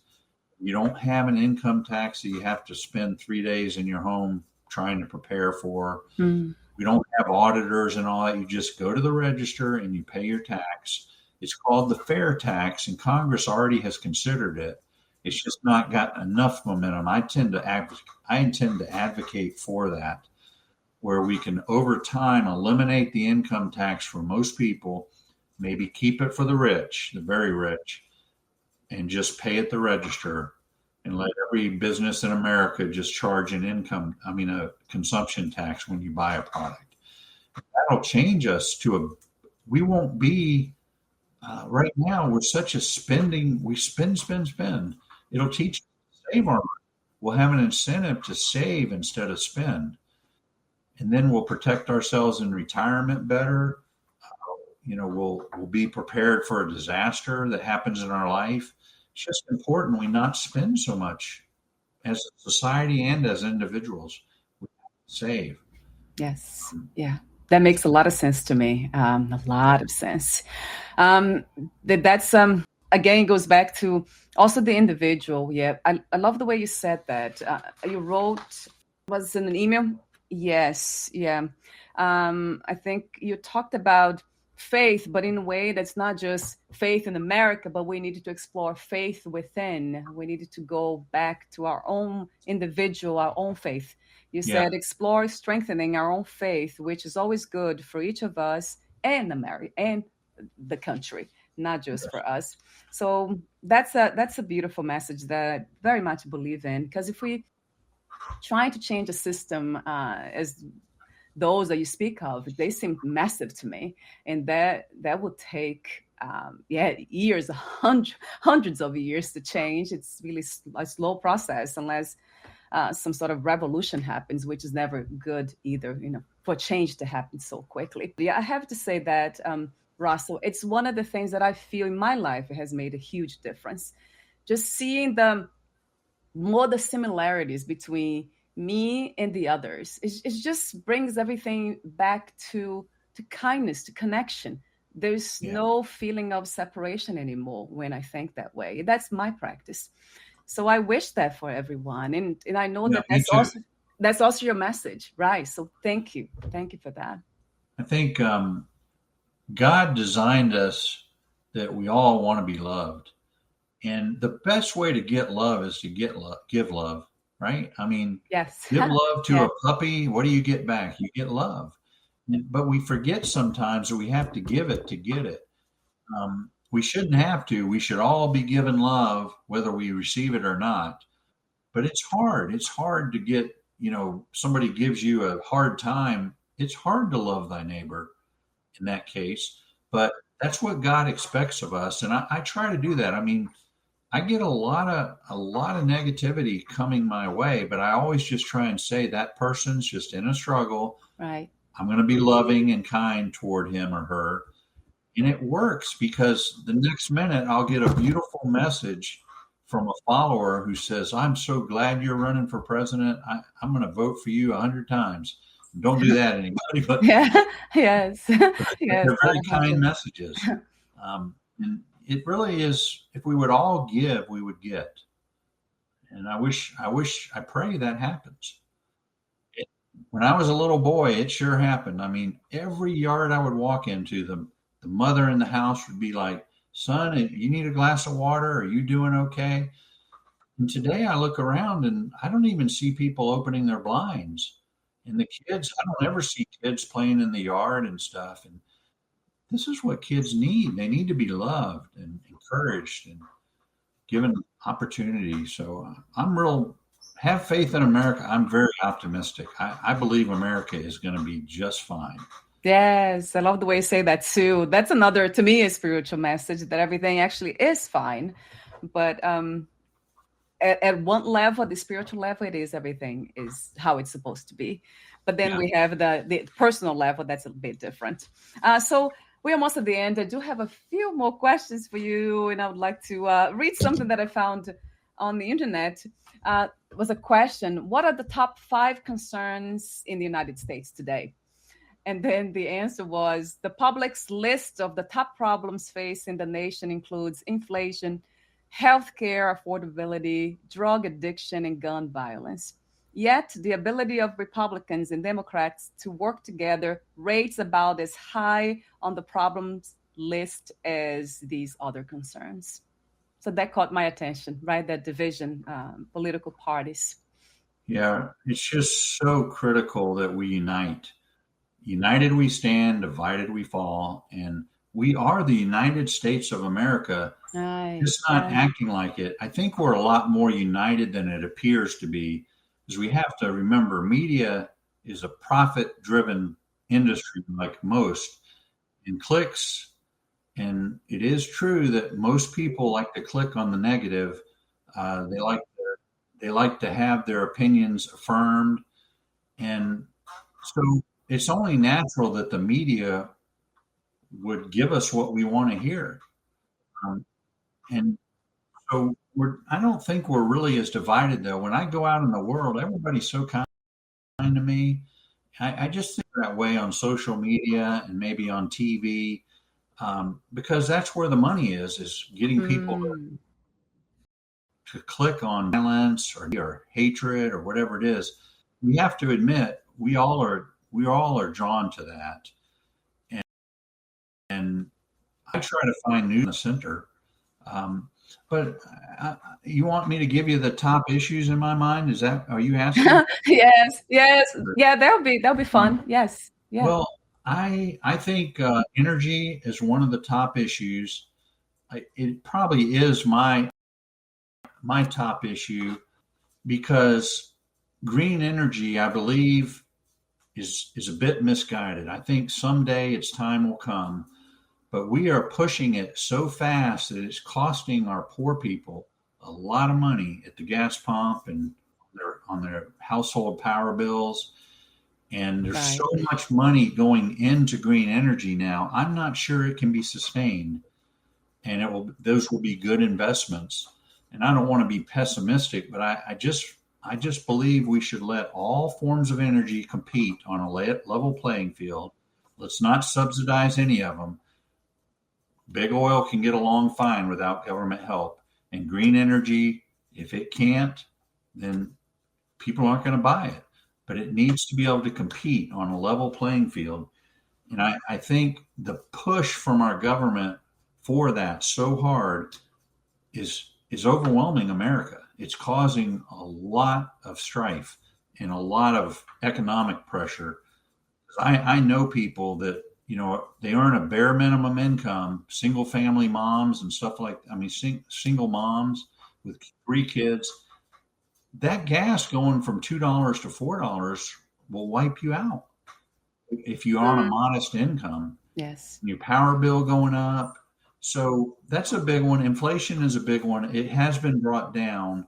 You don't have an income tax that you have to spend 3 days in your home trying to prepare for. We don't have auditors and all that. You just go to the register and you pay your tax. It's called the fair tax, and Congress already has considered it. It's just not got enough momentum. I intend to advocate for that, where we can over time eliminate the income tax for most people, maybe keep it for the rich, the very rich, and just pay at the register, and let every business in America just charge a consumption tax when you buy a product. That'll change us we won't be, right now, we're such a we spend. It'll teach us to save our money. We'll have an incentive to save instead of spend. and then we'll protect ourselves in retirement better. We'll be prepared for a disaster that happens in our life. It's just important we not spend so much as a society and as individuals. We have to save. Yes. Yeah. That makes a lot of sense to me. A lot of sense. That's again goes back to also the individual. Yeah. I love the way you said that. You wrote, was it in an email? Yes. Yeah. I think you talked about faith, but in a way that's not just faith in America, but we needed to explore faith within. We needed to go back to our own individual, our own faith. You Yeah. said explore strengthening our own faith, which is always good for each of us and America and the country, not just Yes. for us. So that's a beautiful message that I very much believe in. Because if we try to change a system as those that you speak of, they seem massive to me, and that would take years, hundreds of years to change. It's really a slow process unless some sort of revolution happens, which is never good either, for change to happen so quickly. Yeah, I have to say that, Russell, it's one of the things that I feel in my life has made a huge difference. Just seeing the similarities between me and the others. It just brings everything back to kindness, to connection. There's no feeling of separation anymore when I think that way. That's my practice. So I wish that for everyone. And I know that that's also your message, right? So thank you. Thank you for that. I think God designed us that we all want to be loved. And the best way to get love is to give love, right? I mean, yes. Give love to a puppy. What do you get back? You get love. But we forget sometimes that we have to give it to get it. We shouldn't have to. We should all be given love, whether we receive it or not. But it's hard. It's hard to get, somebody gives you a hard time. It's hard to love thy neighbor in that case. But that's what God expects of us. And I try to do that. I mean, I get a lot of negativity coming my way, but I always just try and say that person's just in a struggle. Right. I'm going to be loving and kind toward him or her. And it works because the next minute I'll get a beautiful message from a follower who says, I'm so glad you're running for president. I'm going to vote for you 100 times. Don't do that, anybody. But yes. They're very kind messages. And it really is, if we would all give, we would get. And I pray that happens. When I was a little boy, it sure happened. I mean, every yard I would walk into, the mother in the house would be like, son, you need a glass of water? Are you doing okay? And today I look around and I don't even see people opening their blinds. And the kids, I don't ever see kids playing in the yard and stuff. And this is what kids need. They need to be loved and encouraged and given opportunity. So have faith in America. I'm very optimistic. I believe America is going to be just fine. Yes, I love the way you say that too. That's another, to me, a spiritual message that everything actually is fine. But at one level, the spiritual level, everything is how it's supposed to be. But then we have the personal level that's a bit different. So we're almost at the end. I do have a few more questions for you, and I would like to read something that I found on the internet. It was a question: what are the top 5 concerns in the United States today? And then the answer was, the public's list of the top problems facing the nation includes inflation, healthcare affordability, drug addiction, and gun violence. Yet the ability of Republicans and Democrats to work together rates about as high on the problems list as these other concerns. So that caught my attention, right? That division, political parties. Yeah, it's just so critical that we unite. United we stand, divided we fall. And we are the United States of America, just not acting like it. I think we're a lot more united than it appears to be, because we have to remember media is a profit-driven industry like most, and clicks. And it is true that most people like to click on the negative. They like to have their opinions affirmed. And So it's only natural that the media would give us what we want to hear. Um, and so I don't think we're really as divided though. When I go out in the world, everybody's so kind to me. I just think that way on social media and maybe on TV, because that's where the money is getting people Mm, to click on violence or hatred or whatever it is. We have to admit we all are drawn to that. And, and I try to find news in the center. Um, but you want me to give you the top issues in my mind? Are you asking? yes, yes, yeah. That'll be fun. Um, Yes, yeah. well, I think energy is one of the top issues. It probably is my top issue because green energy, I believe, is a bit misguided. I think someday its time will come, but we are pushing it so fast that it's costing our poor people a lot of money at the gas pump and on their household power bills. And there's so Right. much money going into green energy now. I'm not sure it can be sustained, and those will be good investments. And I don't want to be pessimistic, but I just believe we should let all forms of energy compete on a level playing field. Let's not subsidize any of them. Big oil can get along fine without government help. And green energy, if it can't, then people aren't going to buy it. But it needs to be able to compete on a level playing field. And I think the push from our government for that so hard is overwhelming America. It's causing a lot of strife and a lot of economic pressure. I know people that they earn a bare minimum income, single family moms and stuff like. I mean, single moms with 3 kids. That gas going from $2 to $4 will wipe you out if you're on a Mm, modest income. yes. Your power bill going up. So that's a big one. Inflation is a big one. It has been brought down,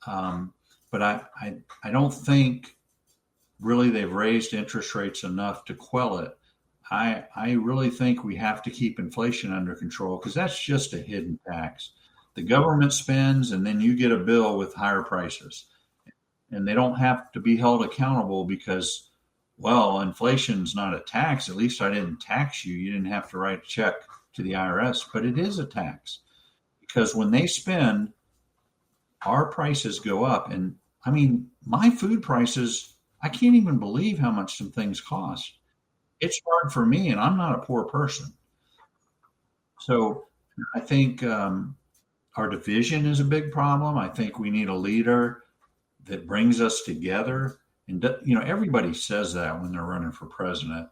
but I don't think really they've raised interest rates enough to quell it. I really think we have to keep inflation under control because that's just a hidden tax. The government spends, and then you get a bill with higher prices, and they don't have to be held accountable because, well, inflation's not a tax. At least I didn't tax you. You didn't have to write a check to the IRS, but it is a tax because when they spend, our prices go up. And I mean, my food prices, I can't even believe how much some things cost. It's hard for me, and I'm not a poor person. So I think our division is a big problem. I think we need a leader that brings us together. And, everybody says that when they're running for president.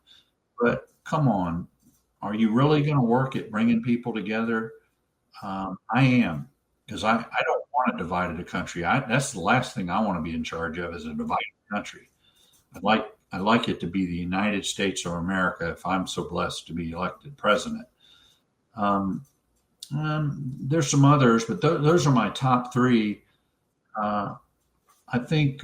But come on, are you really going to work at bringing people together? I am, because I don't want a divided country. That's the last thing I want to be in charge of is a divided country. I'd like it to be the United States of America if I'm so blessed to be elected president. Um, there's some others, but those are my top three. Uh, I think,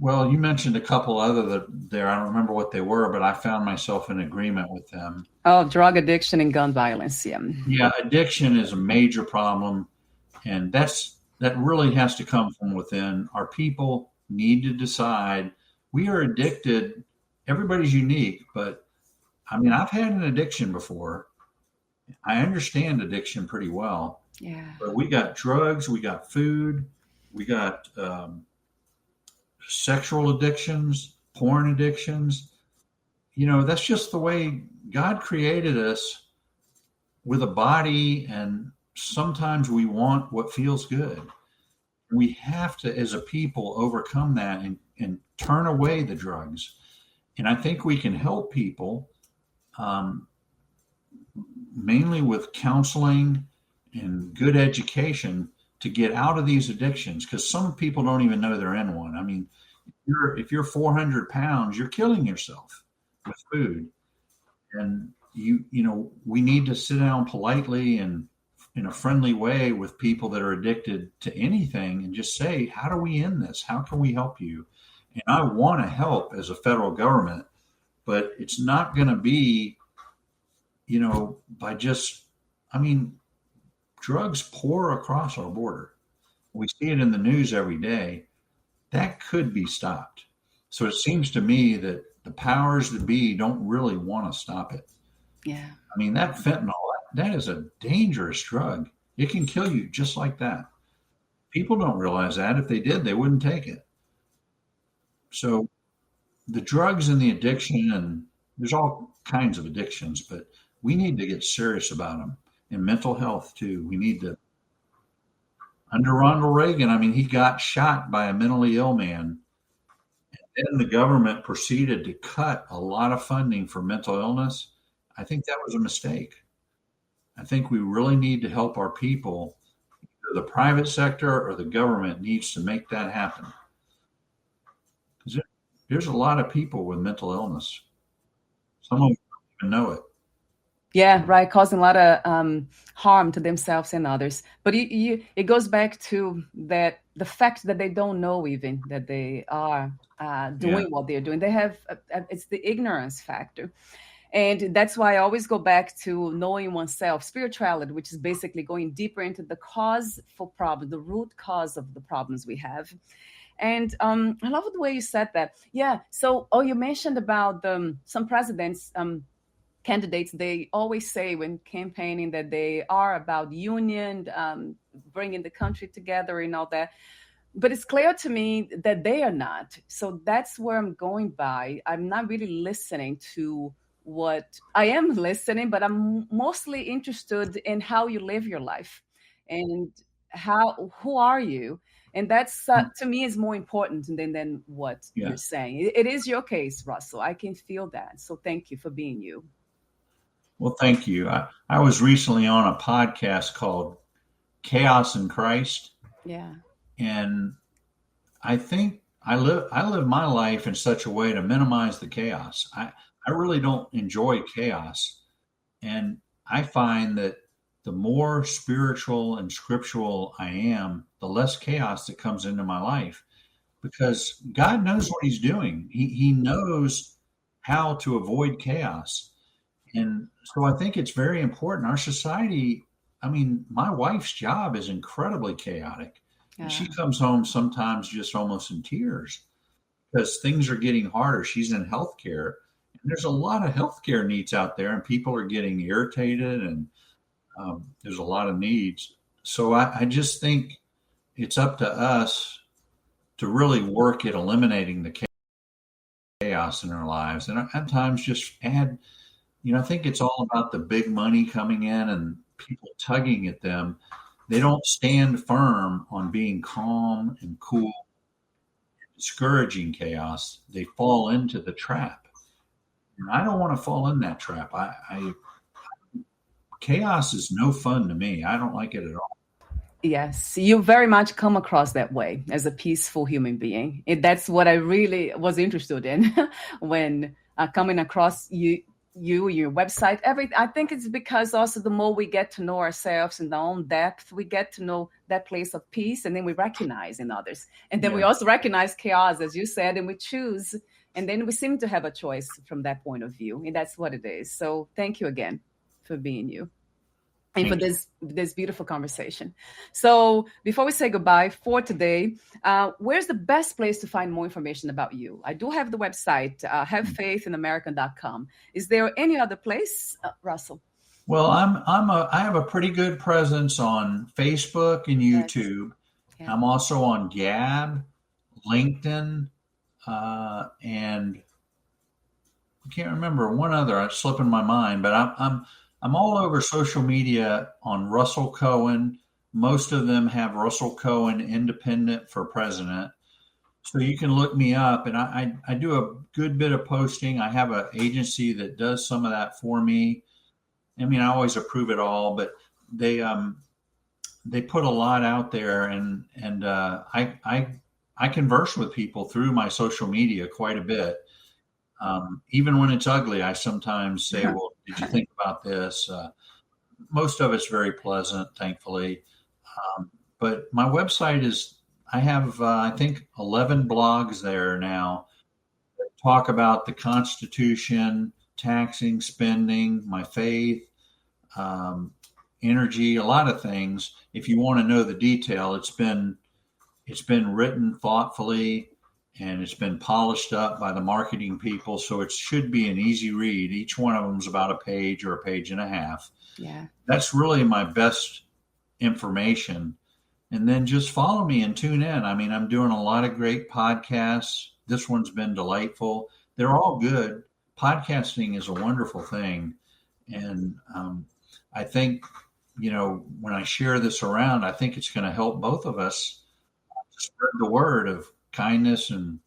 well, you mentioned a couple other there. I don't remember what they were, but I found myself in agreement with them. Oh, drug addiction and gun violence. Yeah. Yeah, addiction is a major problem, and that really has to come from within. Our people need to decide we are addicted. Everybody's unique, but I mean, I've had an addiction before. I understand addiction pretty well, Yeah. but we got drugs, we got food, we got sexual addictions, porn addictions. That's just the way God created us with a body, and sometimes we want what feels good. We have to, as a people, overcome that and turn away the drugs. And I think we can help people um, mainly with counseling and good education to get out of these addictions because some people don't even know they're in one. I mean, if you're 400 pounds, you're killing yourself with food. And we need to sit down politely and in a friendly way with people that are addicted to anything and just say, how do we end this? How can we help you? And I want to help as a federal government, but it's not going to be, by just, I mean, drugs pour across our border. We see it in the news every day. That could be stopped. So it seems to me that the powers that be don't really want to stop it. Yeah. I mean, that fentanyl, that is a dangerous drug. It can kill you just like that. People don't realize that. If they did, they wouldn't take it. So the drugs and the addiction, and there's all kinds of addictions, but we need to get serious about them. And mental health too. We need to. Under Ronald Reagan, I mean, he got shot by a mentally ill man. And then the government proceeded to cut a lot of funding for mental illness. I think that was a mistake. I think we really need to help our people. Either the private sector or the government needs to make that happen. Because there's a lot of people with mental illness. Some of them don't even know it. Yeah, right. Causing a lot of harm to themselves and others. But it goes back to that the fact that they don't know even that they are doing what they're doing. They have it's the ignorance factor. And that's why I always go back to knowing oneself, spirituality, which is basically going deeper into the cause for problem, the root cause of the problems we have. And I love the way you said that. Yeah. So, you mentioned about some presidents. Candidates, they always say when campaigning that they are about union, bringing the country together and all that. But it's clear to me that they are not. So that's where I'm going by. I'm not really listening to what I am listening, but I'm mostly interested in how you live your life and who are you? And that's to me is more important than what you're saying. It is your case, Russell. I can feel that. So thank you for being you. Well, thank you. I was recently on a podcast called Chaos in Christ. Yeah. And I think I live my life in such a way to minimize the chaos. I really don't enjoy chaos. And I find that the more spiritual and scriptural I am, the less chaos that comes into my life, because God knows what he's doing. He knows how to avoid chaos. And so I think it's very important. Our society, I mean, my wife's job is incredibly chaotic. And she comes home sometimes just almost in tears because things are getting harder. She's in healthcare. And there's a lot of healthcare needs out there, and people are getting irritated, and there's a lot of needs. So I just think it's up to us to really work at eliminating the chaos in our lives. And at times just add, I think it's all about the big money coming in and people tugging at them. They don't stand firm on being calm and cool, discouraging chaos. They fall into the trap. And I don't want to fall in that trap. Chaos is no fun to me. I don't like it at all. Yes, you very much come across that way as a peaceful human being. That's what I really was interested in when coming across you, your website, everything. I think it's because also the more we get to know ourselves in our own depth, we get to know that place of peace, and then we recognize in others. And then we also recognize chaos, as you said, and we choose. And then we seem to have a choice from that point of view. And that's what it is. So thank you again for being you. And for this beautiful conversation. So before we say goodbye for today, where's the best place to find more information about you? I do have the website, havefaithinamerican.com. Is there any other place, Russell? Well, I have a pretty good presence on Facebook and YouTube. Yes. Yeah. I'm also on Gab, LinkedIn, and I can't remember one other. It's slipping my mind, but I'm all over social media on Russell Cohen. Most of them have Russell Cohen Independent for President. So you can look me up, and I do a good bit of posting. I have an agency that does some of that for me. I mean, I always approve it all, but they put a lot out there, and I converse with people through my social media quite a bit. Even when it's ugly, I sometimes say, well, did you think about this? Most of it's very pleasant, thankfully. But my website is, I have, I think, 11 blogs there now that talk about the Constitution, taxing, spending, my faith, um, energy, a lot of things. If you want to know the detail, it's been written thoughtfully and it's been polished up by the marketing people. So it should be an easy read. Each one of them is about a page or a page and a half. Yeah. That's really my best information. And then just follow me and tune in. I mean, I'm doing a lot of great podcasts. This one's been delightful. They're all good. Podcasting is a wonderful thing. And I think, when I share this around, I think it's going to help both of us spread the word of kindness and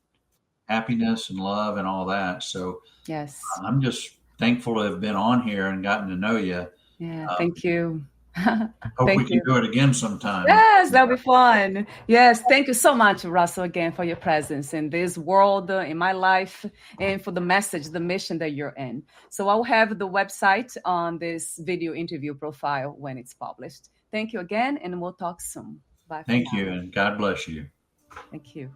happiness and love and all that. So Yes. I'm just thankful to have been on here and gotten to know you. Yeah. Thank you. Hope we Thank can you. do it again sometime. Yes, that'll be fun. Yes, thank you so much, Russell, again for your presence in this world, in my life, and for the message, the mission that you're in. So I'll have the website on this video interview profile when it's published. Thank you again, and we'll talk soon. Bye for Thank now. you, and God bless you. Thank you.